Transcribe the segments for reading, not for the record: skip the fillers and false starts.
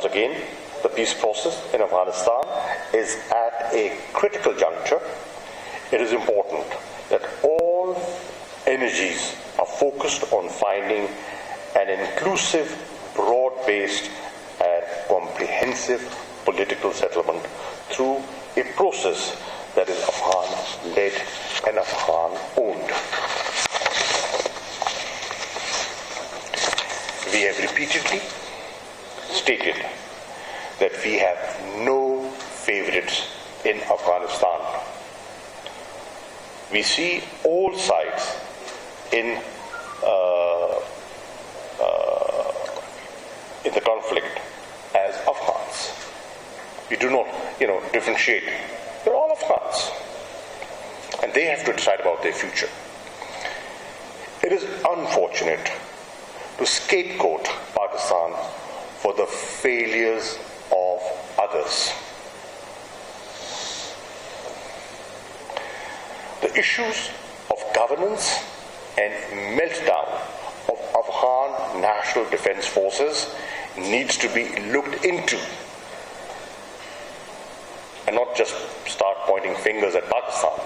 once again, the peace process in Afghanistan is at a critical juncture. It is important that all energies are focused on finding an inclusive, broad-based and comprehensive political settlement through a process that is Afghan-led and Afghan-owned. We have repeatedly stated that we have no favorites in Afghanistan. We see all sides in the conflict as Afghans. We do not, differentiate. They're all Afghans, and they have to decide about their future. It is unfortunate to scapegoat Pakistan for the failures of others. The issues of governance and meltdown of Afghan National Defense Forces needs to be looked into, and not just start pointing fingers at Pakistan.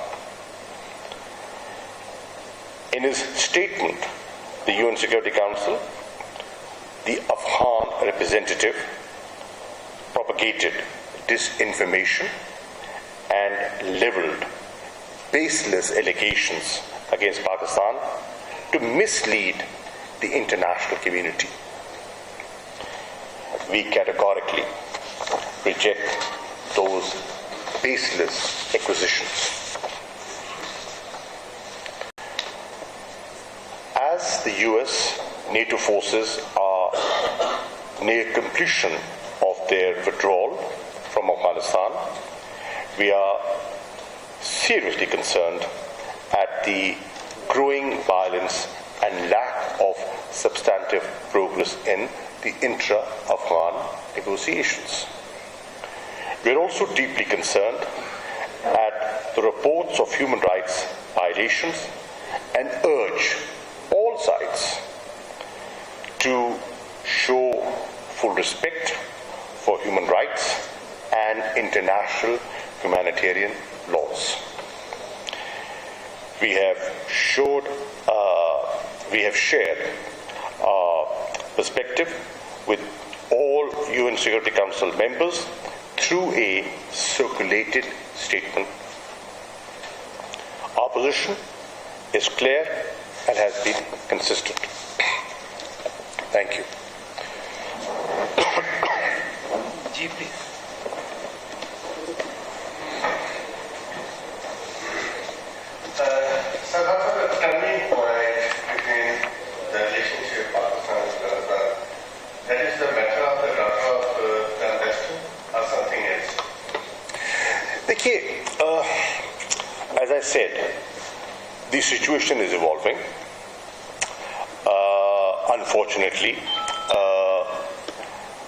In his statement, the UN Security Council, the Afghan representative propagated disinformation and leveled baseless allegations against Pakistan to mislead the international community. We categorically reject those baseless accusations. As the US NATO forces are near completion of their withdrawal from Afghanistan, we are seriously concerned at the growing violence and lack of substantive progress in the intra-Afghan negotiations. We are also deeply concerned at the reports of human rights violations and urge all sides to show full respect for human rights and international humanitarian laws. We have shared our perspective with all UN Security Council members through a circulated statement. Our position is clear and has been consistent. Thank you. Ji, please. Sir, what's the turning point between the relationship Pakistan and Afghanistan? That is the matter of the daughter of the investor or something else? As I said, the situation is evolving. Unfortunately,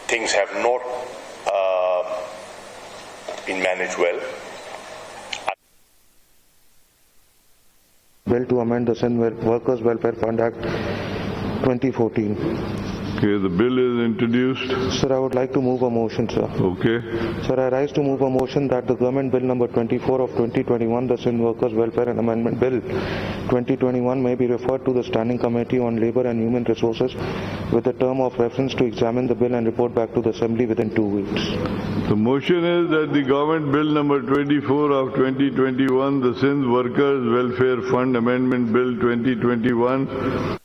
things have not been managed well. Bill to amend the Sindh Workers' Welfare Fund Act 2014. Okay, the bill is introduced. Sir, I would like to move a motion, sir. Okay. Sir, I rise to move a motion that the Government Bill number 24 of 2021, the Sindh Workers' Welfare and Amendment Bill 2021, may be referred to the Standing Committee on Labour and Human Resources with the term of reference to examine the bill and report back to the Assembly within 2 weeks. The motion is that the Government Bill number 24 of 2021, the Sindh Workers' Welfare Fund Amendment Bill 2021,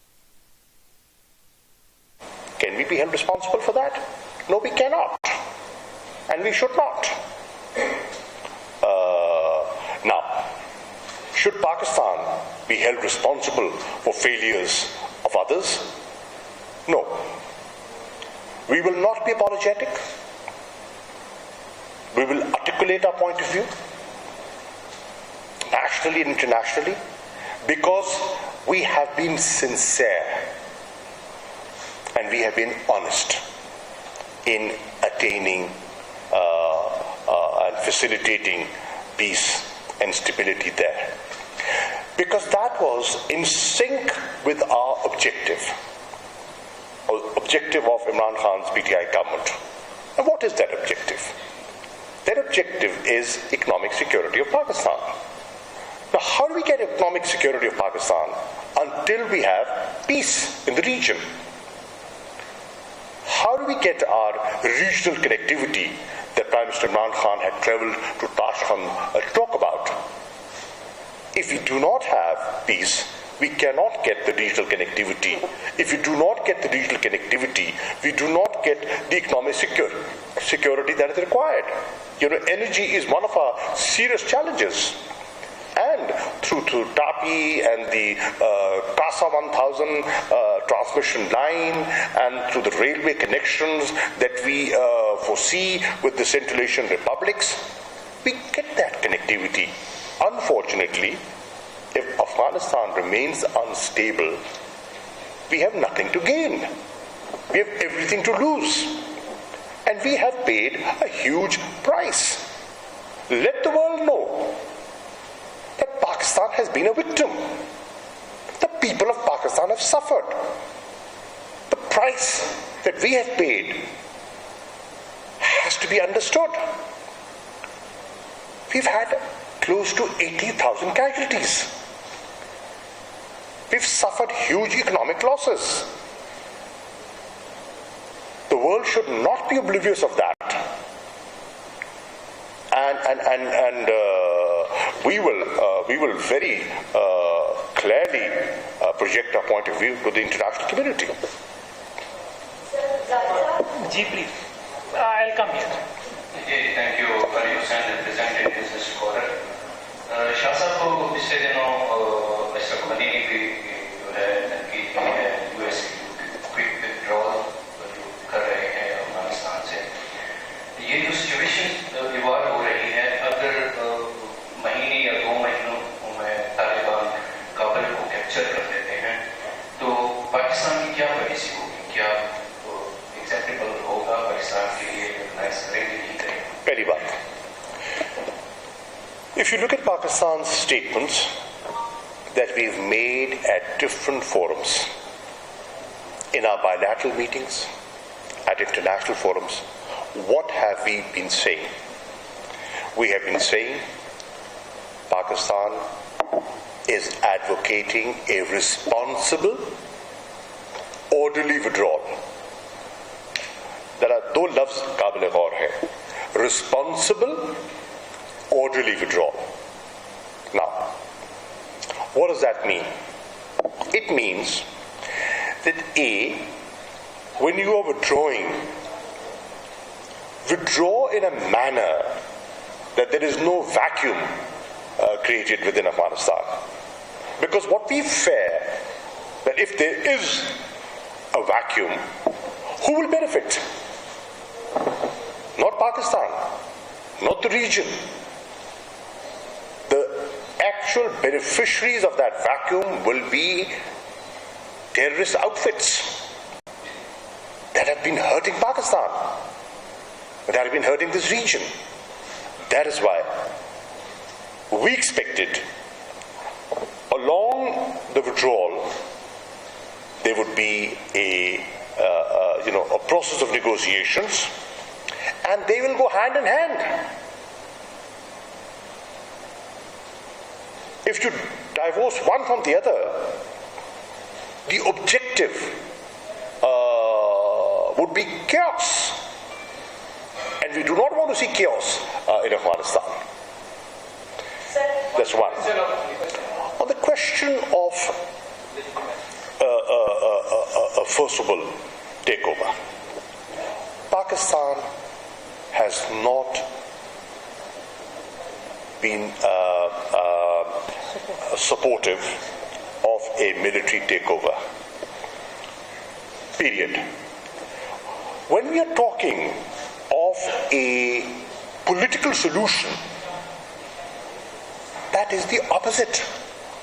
can we be held responsible for that? No, we cannot. And we should not. Now, should Pakistan be held responsible for failures of others? No. We will not be apologetic. We will articulate our point of view, nationally and internationally, because we have been sincere and we have been honest in attaining and facilitating peace and stability there. Because that was in sync with our objective of Imran Khan's PTI government. What is that objective? That objective is economic security of Pakistan. Now, how do we get economic security of Pakistan until we have peace in the region? How do we get our regional connectivity that Prime Minister Imran Khan had travelled to Tashkent to talk about? If we do not have peace, we cannot get the regional connectivity. If we do not get the regional connectivity, we do not get the economic security that is required. Energy is one of our serious challenges. And through TAPI and the CASA 1000 transmission line and through the railway connections that we foresee with the Central Asian republics, we get that connectivity. Unfortunately, if Afghanistan remains unstable, we have nothing to gain. We have everything to lose. And we have paid a huge price. Let the world know that Pakistan has been a victim. The people of Pakistan have suffered. The price that we have paid has to be understood. We've had close to 80,000 casualties. We've suffered huge economic losses. The world should not be oblivious of that. And we will very clearly project our point of view to the international community. Ji, please. I'll come here. Okay, thank you for your representing this scholar. Shah sahab ko पिछले दिनों mister money ने भी जो है तनकीद की है US quick withdrawal जो कर रहे हैं अफगानिस्तान से. ये जो सिचुएशन इवॉल्व हो रही है, अगर महीने या 2 महीनों में तालिबान काबुल को कैप्चर कर लेते हैं तो पाकिस्तान की क्या पॉलिसी होगी? क्या एक्सेप्टेबल होगा पाकिस्तान के लिए? रिकॉग्नाइज करेंगे नहीं करेंगे? पहली बात, if you look at Pakistan's statements that we've made at different forums, in our bilateral meetings, at international forums, what have we been saying? We have been saying Pakistan is advocating a responsible, orderly withdrawal. There are two lafz qabil gaur hai: responsible, orderly withdrawal. Now, what does that mean? It means that when you are withdrawing, withdraw in a manner that there is no vacuum created within Afghanistan. Because what we fear, that if there is a vacuum, who will benefit? Not Pakistan, not the region. The actual beneficiaries of that vacuum will be terrorist outfits that have been hurting Pakistan, that have been hurting this region. That is why we expected along the withdrawal there would be a process of negotiations, and they will go hand in hand. If you divorce one from the other, the objective would be chaos. And we do not want to see chaos in Afghanistan. That's one. On the question of a forcible takeover, Pakistan has not been supportive of a military takeover. Period. When we are talking of a political solution, that is the opposite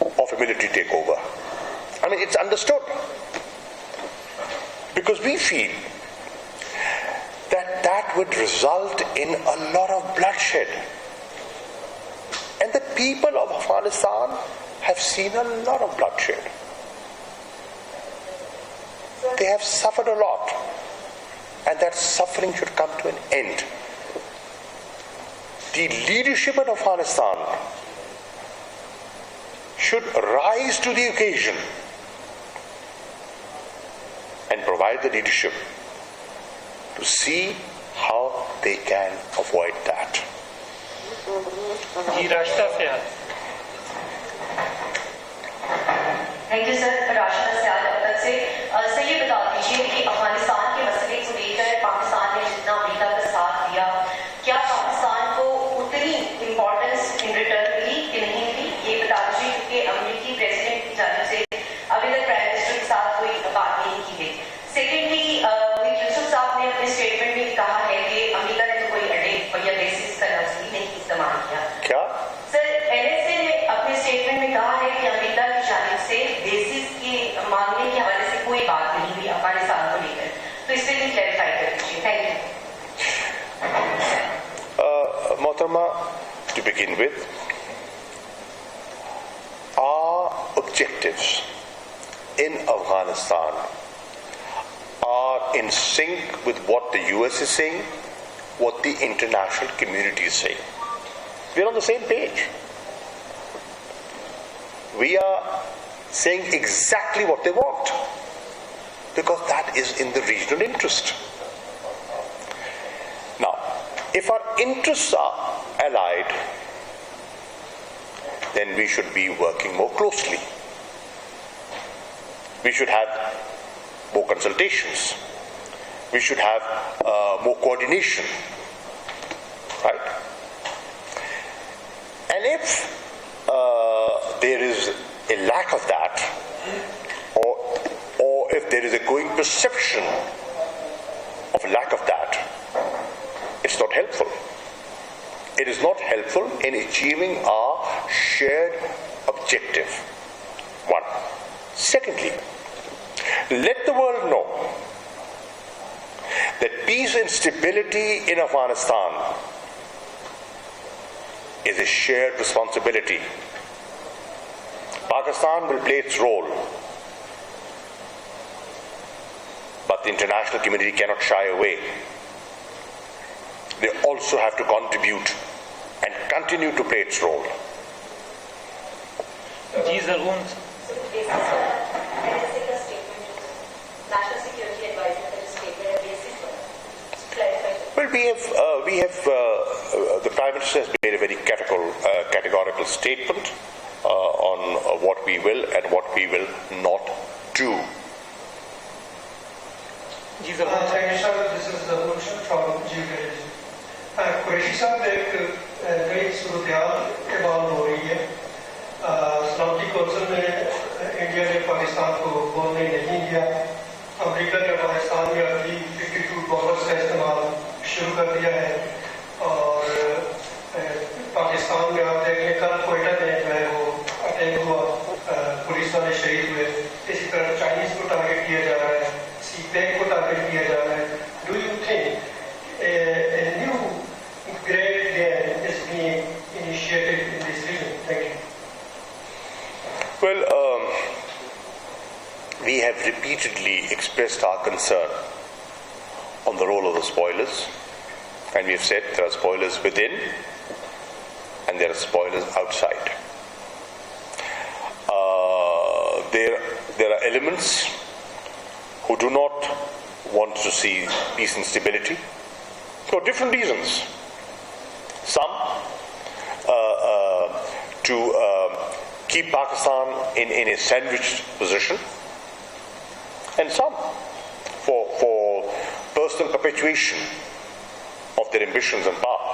of a military takeover. I mean, it's understood. Because we feel that that would result in a lot of bloodshed. And the people of Afghanistan have seen a lot of bloodshed. They have suffered a lot. and that suffering should come to an end. The leadership in Afghanistan should rise to the occasion and provide the leadership to see how they can avoid that. Thank you, sir. Rashida Syal अब तक से sir ये बता दीजिए कि अफगानिस्तान के मसले को लेकर पाकिस्तान ने जितना अमेरिका का साथ दिया, क्या पाकिस्तान को उतनी इम्पोर्टेंस इन रिटर्न मिली कि नहीं मिली, ये बता दीजिए, क्योंकि अमेरिकी प्रेसिडेंट की जानिब से अभी तक प्राइम मिनिस्टर के साथ कोई बात नहीं की गई. सेकेंडली, यूसुफ साहब ने अपने स्टेटमेंट में कहा है कि अमेरिका ने तो कोई अड्डे या बेसिस का लफ्ज भी नहीं इस्तेमाल किया. क्या सर, NSA ने अपने स्टेटमेंट में कहा है कि अमेरिका की जानिब से बेसिस के मांगने के हवाले से कोई बात नहीं हुई अफगानिस्तान को लेकर, तो इससे भी क्लैरिफाई कर दीजिए. Thank you. Mohtarama, to begin with, our objectives in Afghanistan are in sync with what the US is saying, what the international community is saying. We're on the same page. We are saying exactly what they want, because that is in the regional interest. Now, if our interests are allied, then we should be working more closely. We should have more consultations. We should have more coordination, right? And if there is a lack of that, or if there is a growing perception of lack of that, it's not helpful. It is not helpful in achieving our shared objective. One. Secondly, let the world know that peace and stability in Afghanistan is a shared responsibility. Pakistan will play its role, but the international community cannot shy away. They also have to contribute and continue to play its role. Well, the Prime Minister has made a very categorical statement on what we will and what we will not do. This is the motion from Qureshi. Qureshi साहब एक नई सूरत-ए-हाल evolve हो रही है. सलामती council में India ने पाकिस्तान को बोलने नहीं दिया. अमेरिका ने अफगानिस्तान में अभी 52 बॉम्बर्स का इस्तेमाल शुरू कर दिया है, और पाकिस्तान में आप देखें कल कोयटा में जो है वो अटैक हुआ, पुलिस वाले शहीद हुए. इसी तरह चाइनीज को टारगेट किया जा रहा है, सीपैक को टारगेट किया जा रहा है. Do you think a new great game is being initiated in this region? Thank you. Well, we have repeatedly expressed our concern on the role of the spoilers, and we have said there are spoilers within and there are spoilers outside. There are elements who do not want to see peace and stability for different reasons. Some to keep Pakistan in a sandwiched position, and some for personal perpetuation of their ambitions and power.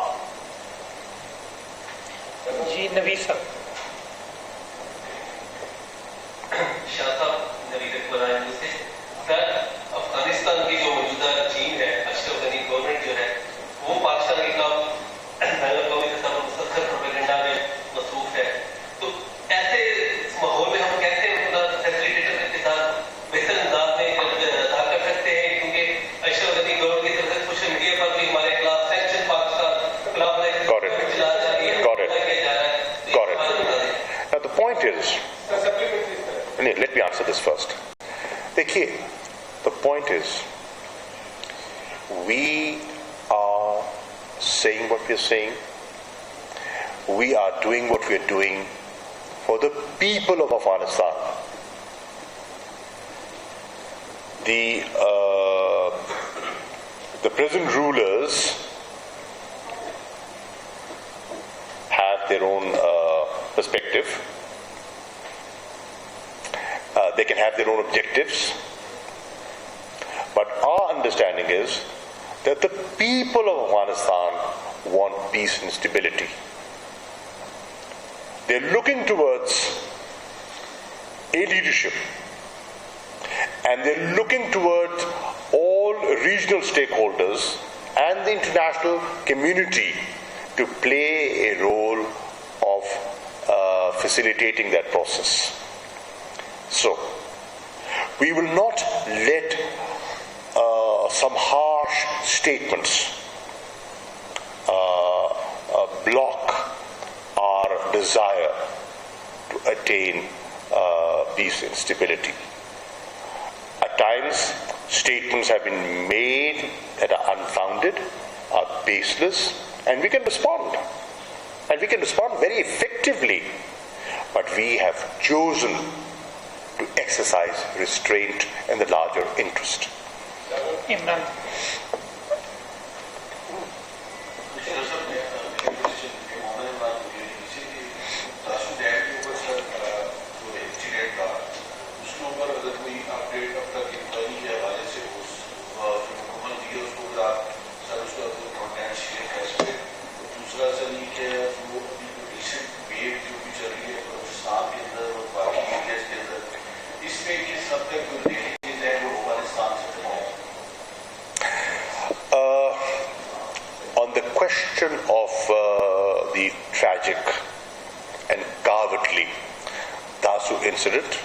Shah साहब नवीद बनाए से sir, Afghanistan की जो मौजूदा चीन है, Ashraf Ghani government जो है वो पाकिस्तान के खिलाफ मुसलसल प्रोपेगेंडा में मसरूफ है. तो ऐसे माहौल में हम कैसे फैसिलिटेटर के साथ बेहतर अंदाज में अदा कर सकते हैं, क्योंकि अशरफ गनी गवर्नमेंट की तरफ से सोशल मीडिया पर भी हमारे खिलाफ सेक्शन पाकिस्तान खिलाफ चला जा रही है. Now the point is, let me answer this first. The point is, saying what we are saying. We are doing what we are doing for the people of Afghanistan. The present rulers have their own perspective. They can have their own objectives. But our understanding is that the people of Afghanistan want peace and stability. They're looking towards a leadership, and they're looking towards all regional stakeholders and the international community to play a role of facilitating that process. So, we will not let some harsh statements block our desire to attain peace and stability. At times, statements have been made that are unfounded, are baseless, and we can respond. And we can respond very effectively. But we have chosen to exercise restraint in the larger interest. Imran. On the question of the tragic and cowardly Tazah incident,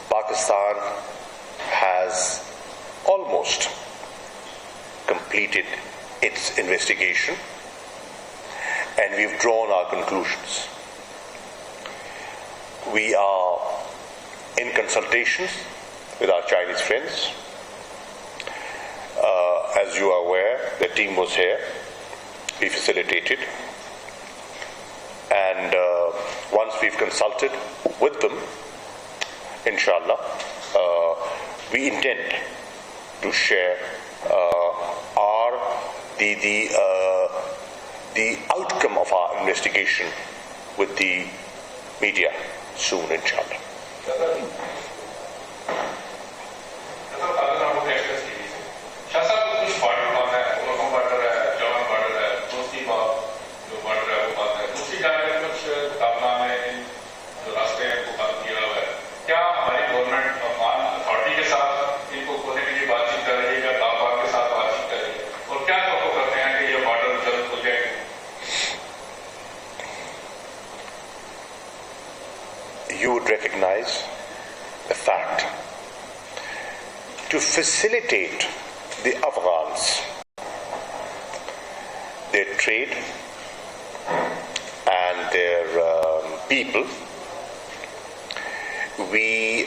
Pakistan has almost completed its investigation, and we've drawn our conclusions. We are in consultations with our Chinese friends. As you are aware, the team was here. We facilitated. And once we've consulted with them, inshallah, we intend to share the outcome of our investigation with the media soon, inshallah. You would recognize the fact to facilitate the Afghans, their trade and their people, we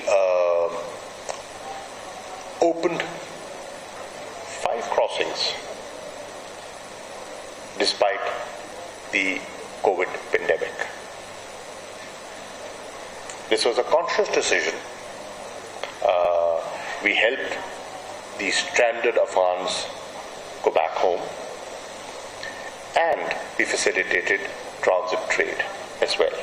opened 5 crossings despite the COVID pandemic. This was a conscious decision. We helped the stranded Afghans go back home, and we facilitated transit trade as well.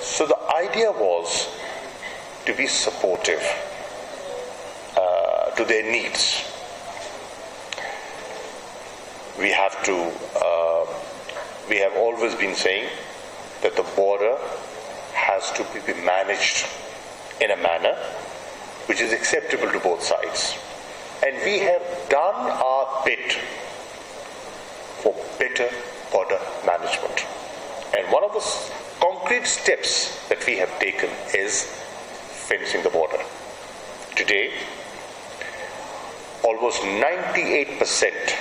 So the idea was to be supportive to their needs. We have always been saying that the border has to be managed in a manner which is acceptable to both sides. And we have done our bit for better border management. And one of the concrete steps that we have taken is fencing the border. Today, almost 98%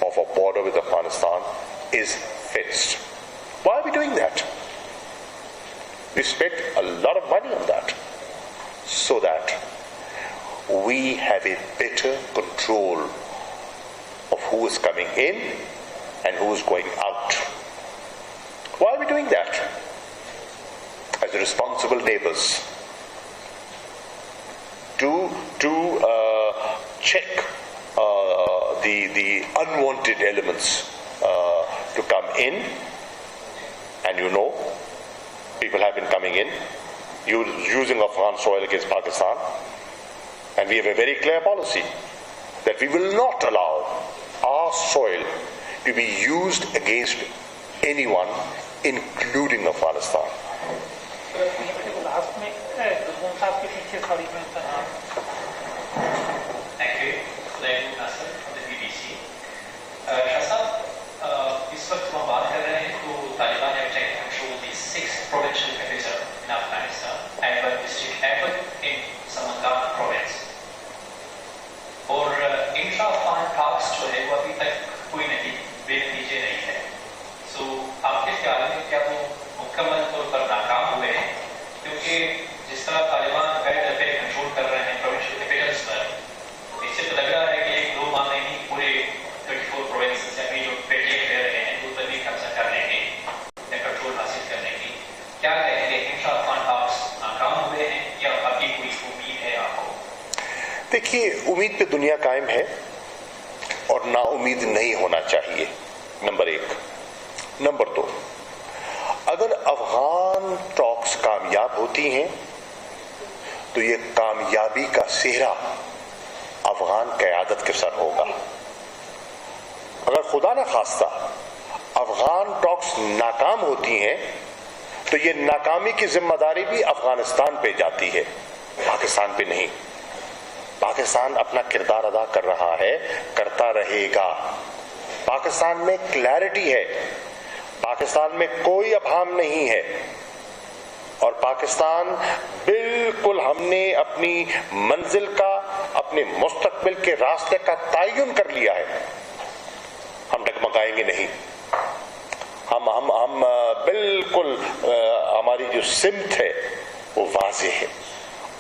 of our border with Afghanistan is fenced. Why are we doing that? We spent a lot of money on that, so that we have a better control of who is coming in and who is going out. Why are we doing that? As responsible neighbors, to check the unwanted elements to come in. And you know, people have been coming in using Afghan soil against Pakistan, and we have a very clear policy that we will not allow our soil to be used against anyone, including Afghanistan. Thank you. From the BBC. Shah Sahab, اس وقت ہم بات کر رہے ہیں تو Taliban have taken control of the 6 provincial capitals in Afghanistan, Aibar district, Aibar in Samarkand province. اور انٹرا-افغان ٹاکس جو ہے وہ ابھی تک کوئی بے نتیجے نہیں ہے. سو آپ کے خیال میں کیا وہ مکمل طور پر ناکام ہوئے ہیں؟ کیونکہ جس طرح طالبان غیر دفعہ کنٹرول کر رہے ہیں پروونشل کیپٹلس پر، اس سے تو لگ رہا ہے کہ 1-2 ماہ میں ہی پورے 34 پروونسز ابھی جو پیٹیں لے رہے ہیں وہ تبھی قبضہ کرنے کی یا کنٹرول حاصل کرنے کی. کیا کہیں گے، انٹرا-افغان ٹاکس ناکام ہوئے ہیں یا ابھی کوئی امید ہے آپ کو؟ دیکھیے، امید پہ دنیا قائم ہے اور نا امید نہیں ہونا چاہیے، نمبر 1. نمبر 2، اگر افغان ٹاکس کامیاب ہوتی ہیں تو یہ کامیابی کا سہرا افغان قیادت کے سر ہوگا. اگر خدا نہ خواستہ افغان ٹاکس ناکام ہوتی ہیں تو یہ ناکامی کی ذمہ داری بھی افغانستان پہ جاتی ہے، پاکستان پہ نہیں. پاکستان اپنا کردار ادا کر رہا ہے، کرتا رہے گا. پاکستان میں کلیئرٹی ہے، پاکستان میں کوئی ابہام نہیں ہے، اور پاکستان بالکل ہم نے اپنی منزل کا، اپنے مستقبل کے راستے کا تعین کر لیا ہے. ہم ڈگمگائیں گے نہیں. ہم بالکل ہماری جو سمت ہے وہ واضح ہے،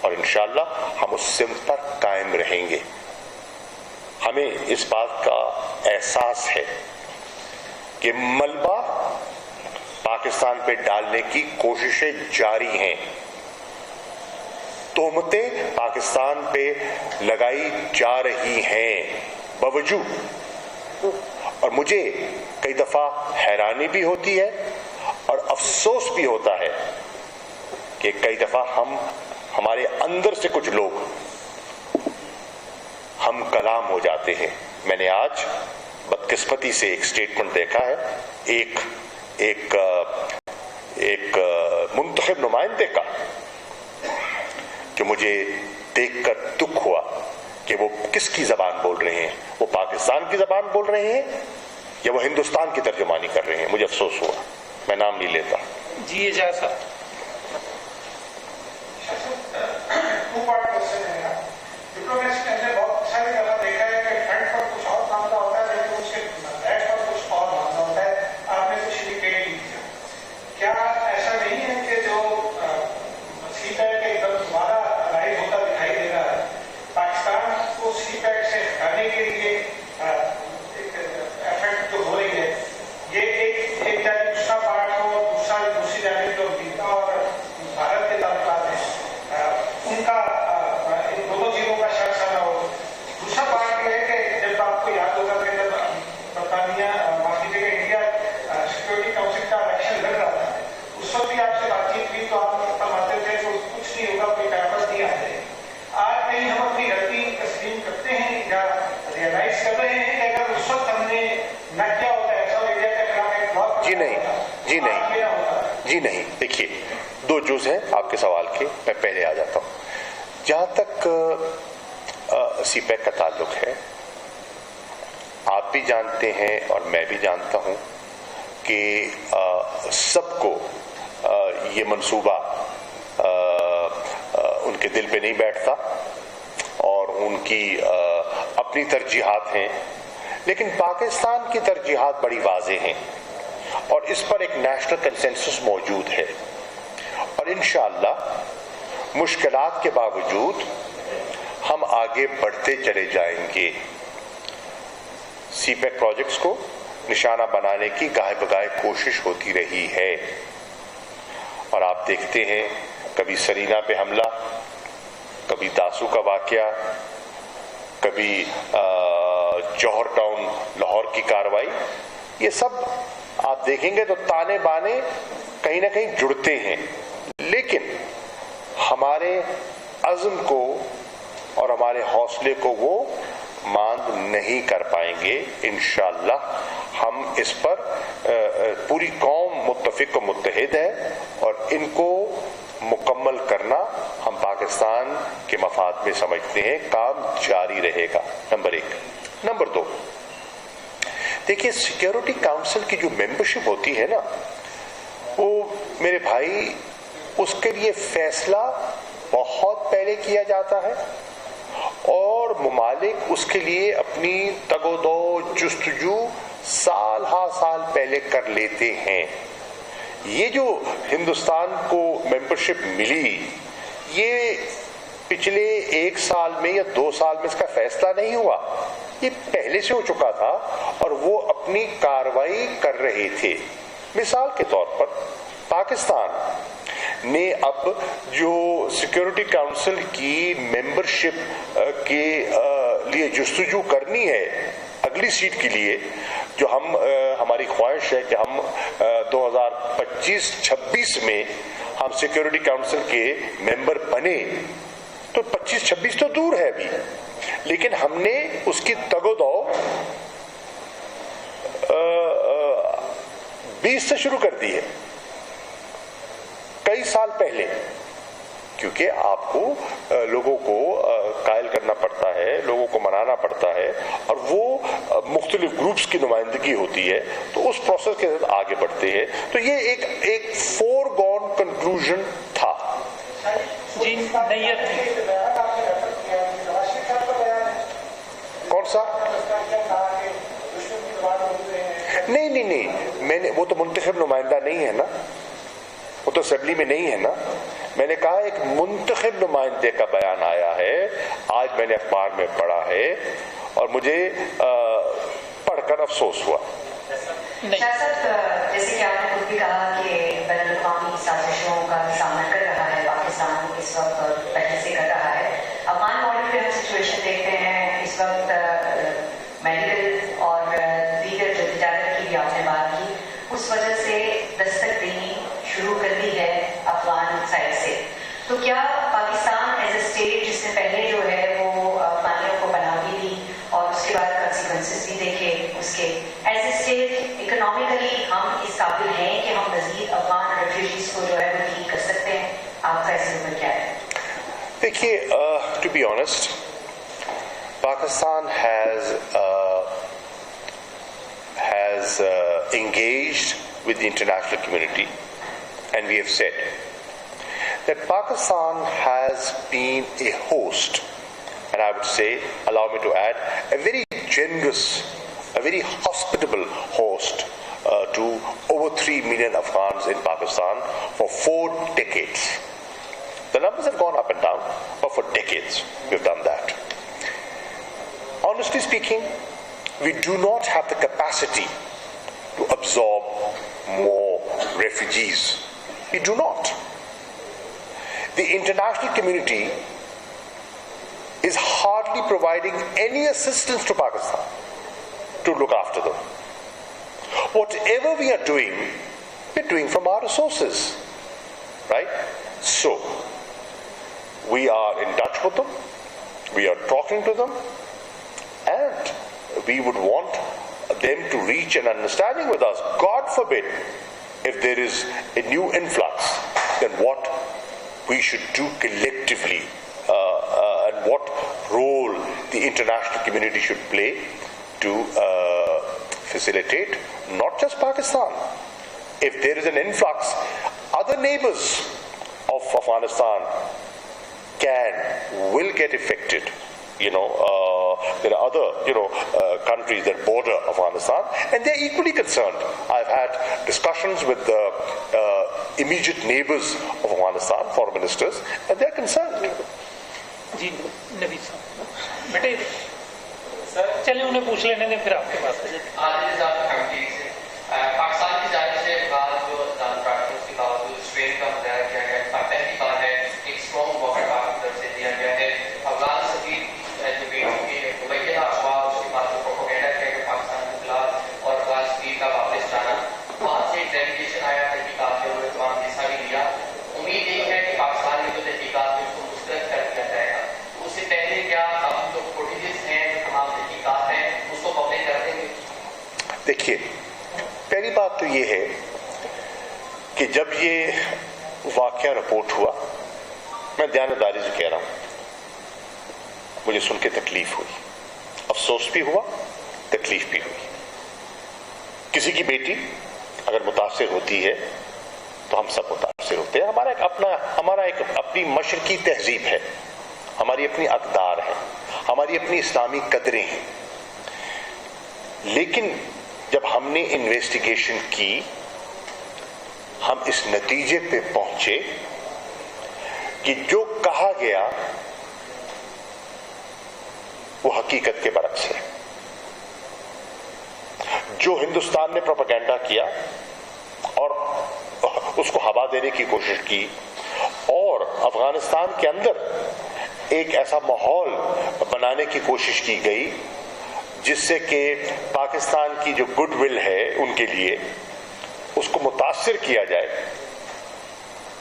اور انشاءاللہ ہم اس سمت پر قائم رہیں گے. ہمیں اس بات کا احساس ہے کہ ملبہ پاکستان پہ ڈالنے کی کوششیں جاری ہیں، تہمتیں پاکستان پہ لگائی جا رہی ہیں باوجود. اور مجھے کئی دفعہ حیرانی بھی ہوتی ہے اور افسوس بھی ہوتا ہے کہ کئی دفعہ ہمارے اندر سے کچھ لوگ ہم کلام ہو جاتے ہیں. میں نے آج بدقسمتی سے ایک سٹیٹمنٹ دیکھا ہے ایک منتخب نمائندے کا، کہ مجھے دیکھ کر دکھ ہوا کہ وہ کس کی زبان بول رہے ہیں. وہ پاکستان کی زبان بول رہے ہیں یا وہ ہندوستان کی ترجمانی کر رہے ہیں. مجھے افسوس ہوا، میں نام نہیں لیتا. جی اجازت صاحب. ڈپلومیسی میں ہم نے بہت ساری جگہ دیکھا ہے کہ فرنٹ پر کچھ اور معاملہ ہوتا ہے لیکن اس کے بیک پر کچھ اور معاملہ ہوتا ہے. آپ نے کچھ انڈیکیٹ نہیں کیا. کیا ایسا نہیں ہے کہ جو سی پیک ایک دم دوبارہ رائز ہوتا دکھائی دے رہا ہے، پاکستان کو سی پیک سے ہٹانے کے لیے ایک ایفرٹ جو ہو رہی ہے، یہ ایک جانب دوسرا پارٹ ہو، دوسری جانب جو امریکہ اور بھارت کے تعلقات ہیں ان کا دونوں چیزوں کا شرکانہ ہو. دوسرا بات یہ ہے کہ جب آپ کو یاد ہوگا کہ جب برطانیہ معافی دے انڈیا سیکورٹی کاؤنسل کا الیکشن لڑ رہا تھا، اس وقت بھی آپ سے بات چیت ہوئی تو آپ فرماتے تھے کہ کچھ نہیں ہوگا، کوئی پیپر نہیں آتے. آج نہیں ہم اپنی غلطی تسلیم کرتے ہیں یا ریئلائز کر رہے ہیں کہ اگر اس وقت ہم نے نہ کیا ہوتا ایسا انڈیا کے خلاف ایک بہت جی نہیں. دیکھیے، 2 جز ہیں آپ کے سوال کے. میں پہلے آ جاتا ہوں. جہاں تک سی پیک کا تعلق ہے، آپ بھی جانتے ہیں اور میں بھی جانتا ہوں کہ سب کو یہ منصوبہ ان کے دل پہ نہیں بیٹھتا اور ان کی اپنی ترجیحات ہیں، لیکن پاکستان کی ترجیحات بڑی واضح ہیں اور اس پر ایک نیشنل کنسنسس موجود ہے. اور انشاءاللہ مشکلات کے باوجود ہم آگے بڑھتے چلے جائیں گے. سی پیک پروجیکٹس کو نشانہ بنانے کی گاہے بگاہے کوشش ہوتی رہی ہے، اور آپ دیکھتے ہیں کبھی سرینا پہ حملہ، کبھی داسو کا واقعہ، کبھی جوہر ٹاؤن لاہور کی کارروائی. یہ سب آپ دیکھیں گے تو تانے بانے کہیں نہ کہیں جڑتے ہیں، لیکن ہمارے عزم کو اور ہمارے حوصلے کو وہ ماند نہیں کر پائیں گے. انشاءاللہ ہم اس پر پوری قوم متفق و متحد ہے، اور ان کو مکمل کرنا ہم پاکستان کے مفاد میں سمجھتے ہیں. کام جاری رہے گا، نمبر 1. نمبر 2، دیکھیے سیکیورٹی کاؤنسل کی جو ممبرشپ ہوتی ہے نا، وہ میرے بھائی اس کے لیے فیصلہ بہت پہلے کیا جاتا ہے، اور ممالک اس کے لیے اپنی تگ و دو جستجو سال ہا سال پہلے کر لیتے ہیں. یہ جو ہندوستان کو ممبرشپ ملی، یہ پچھلے 1 سال میں یا 2 سال میں اس کا فیصلہ نہیں ہوا، یہ پہلے سے ہو چکا تھا، اور وہ اپنی کارروائی کر رہے تھے. مثال کے طور پر پاکستان نے اب جو سیکیورٹی کاؤنسل کی ممبرشپ کے لیے جستجو کرنی ہے اگلی سیٹ کے لیے، جو ہماری خواہش ہے کہ ہم 2025-26 میں ہم سیکیورٹی کاؤنسل کے ممبر بنے. تو 25-26 تو دور ہے ابھی، لیکن ہم نے اس کی تگ و دو 20 سے شروع کر دی ہے، کئی سال پہلے. کیونکہ آپ کو لوگوں کو قائل کرنا پڑتا ہے، لوگوں کو منانا پڑتا ہے، اور وہ مختلف گروپس کی نمائندگی ہوتی ہے، تو اس پروسیس کے ساتھ آگے بڑھتے ہیں. تو یہ ایک فور گون کنکلوژن تھا. جی نیت کون سا؟ نہیں، میں نے وہ تو منتخب نمائندہ نہیں ہے نا، وہ تو اسمبلی میں نہیں ہے نا. میں نے کہا ایک منتخب نمائندے کا بیان آیا ہے، آج میں نے اخبار میں پڑھا ہے، اور مجھے پڑھ کر افسوس ہوا. شاہ صاحب، جیسے کہ آپ نے خود بھی کہا کہ بین الاقوامی سازشوں کا سامنا کر رہا ہے پاکستان اس وقت، اور پہلے سے کر رہا ہے. افغان بارڈر پہ ہم سچویشن دیکھتے ہیں اس وقت، میڈیکل اور دیگر جو تجارت کی بھی آپ نے بات کی، اس وجہ سے دستک دینی شروع کر دی ہے افغان سائڈ سے. تو کیا پاکستان ایز اے اسٹیٹ، جس نے پہلے جو ہے وہ افغانیوں کو بنا بھی دی اور اس کے بعد کنسیکوینسز بھی دیکھے اس کے، ایز اے اسٹیٹ اکنامیکلی ہم اس قابل ہیں کہ ہم مزید افغان ریفیوجیز کو جو ہے وہ ٹھیک کر سکتے ہیں؟ آپ کا اس میں کیا ہے؟ دیکھیے، to be honest, Pakistan has engaged with the international community, and we have said that Pakistan has been a host, and I would say, allow me to add, a very generous, a very hospitable host to over 3 million Afghans in Pakistan for 4 decades. The numbers have gone up and down, but for decades we've done that. Honestly speaking, we do not have the capacity to absorb more refugees. We do not. The international community is hardly providing any assistance to Pakistan to look after them. Whatever we are doing, we're doing from our resources, right? So, we are in touch with them, we are talking to them, and we would want them to reach an understanding with us. God forbid, if there is a new influx, then what we should do collectively, and what role the international community should play to facilitate not just Pakistan. If there is an influx, other neighbors of Afghanistan will get affected. There are other countries that border Afghanistan, and they're equally concerned. I've had discussions with the immediate neighbors of Afghanistan, foreign ministers, and they're concerned. جی نوید صاحب بیٹے چلیں انہیں پوچھ لینے دیں پھر آپ کے پاس پاکستان کی جانب سے بعد جو کے باوجود اسٹرین کا مظاہرہ کیا گیا پہلی بار ہے ایک اسٹرانگ واک آؤٹ کی طرف سے دیا گیا ہے افغان سفیر جو بیٹوں کے مبینہ افواہ اس کے بعد جو پروپیگنڈا کیا کہ پاکستان کے خلاف اور افغان سفیر کا واپس جانا وہاں سے ایک ڈیلیگیشن آیا تحقیقات کے انہوں نے تمام حصہ بھی لیا امید یہی ہے کہ پاکستان میں جو تحقیقات ہیں اس کو مسترد کر دیا جائے گا اس سے پہلے کیا اب جو فوٹیجز ہیں جو تمام تحقیقات ہیں اس کو پبلک کر دیں گے؟ دیکھیے پہلی بات تو یہ ہے کہ جب یہ واقعہ رپورٹ ہوا میں دیانتداری سے کہہ رہا ہوں مجھے سن کے تکلیف ہوئی افسوس بھی ہوا تکلیف بھی ہوئی کسی کی بیٹی اگر متاثر ہوتی ہے تو ہم سب متاثر ہوتے ہیں ہمارا ایک اپنی مشرقی تہذیب ہے ہماری اپنی اقدار ہے ہماری اپنی اسلامی قدریں ہیں لیکن جب ہم نے انویسٹیگیشن کی ہم اس نتیجے پہ پہنچے کہ جو کہا گیا وہ حقیقت کے برعکس ہے جو ہندوستان نے پروپیگنڈا کیا اور اس کو ہوا دینے کی کوشش کی اور افغانستان کے اندر ایک ایسا ماحول بنانے کی کوشش کی گئی جس سے کہ پاکستان کی جو گڈ ول ہے ان کے لیے اس کو متاثر کیا جائے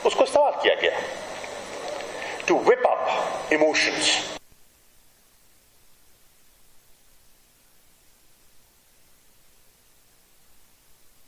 اس کو استعمال کیا گیا ٹو وپ اپ ایموشنز